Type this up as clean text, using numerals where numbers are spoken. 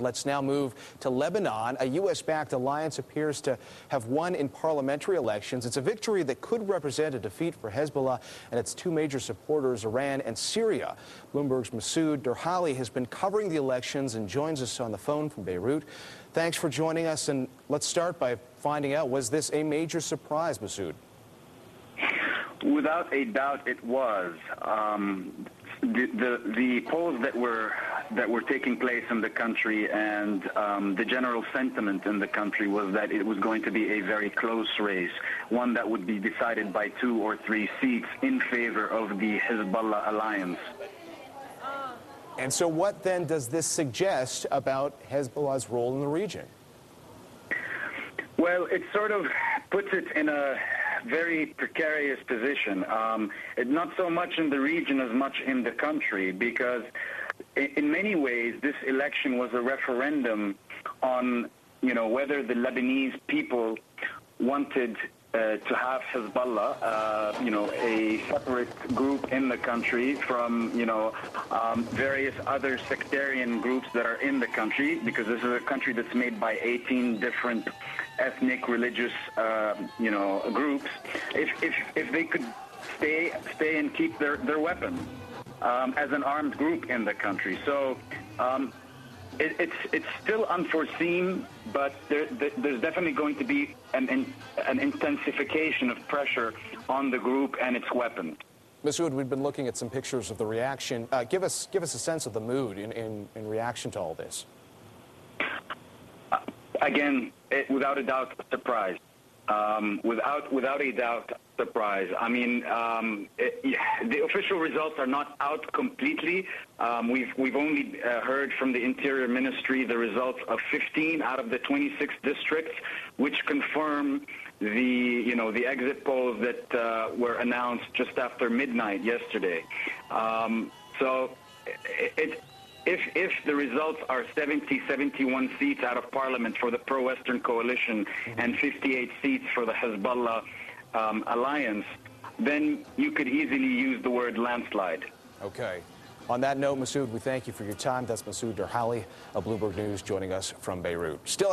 Let's now move to Lebanon. A U.S.-backed alliance appears to have won in parliamentary elections. It's a victory that could represent a defeat for Hezbollah and its two major supporters, Iran and Syria. Bloomberg's Masoud Derhali has been covering the elections and joins us on the phone from Beirut. Thanks for joining us, and let's start by finding out, was this a major surprise, Masoud? Without a doubt, it was. The polls that were taking place in the country and the general sentiment in the country was that it was going to be a very close race, one that would be decided by 2 or 3 seats in favor of the Hezbollah alliance. And so what then does this suggest about Hezbollah's role in the region? Well, it sort of puts it in a very precarious position, not so much in the region as much in the country, because in many ways this election was a referendum on, whether the Lebanese people wanted to have Hezbollah, a separate group in the country from, various other sectarian groups that are in the country, because this is a country that's made by 18 different ethnic, religious, groups. If they could stay and keep their weapons as an armed group in the country. So it's still unforeseen, but there's definitely going to be an intensification of pressure on the group and its weapons. Masoud, we've been looking at some pictures of the reaction. Give us a sense of the mood in reaction to all this. Again, without a doubt, surprise. Without a doubt, surprise. I mean, the official results are not out completely. We've only heard from the Interior Ministry the results of 15 out of the 26 districts, which confirm the exit polls that were announced just after midnight yesterday. If the results are 71 seats out of parliament for the pro-Western coalition and 58 seats for the Hezbollah alliance, then you could easily use the word landslide. Okay. On that note, Masoud, we thank you for your time. That's Masoud Derhali of Bloomberg News joining us from Beirut. Still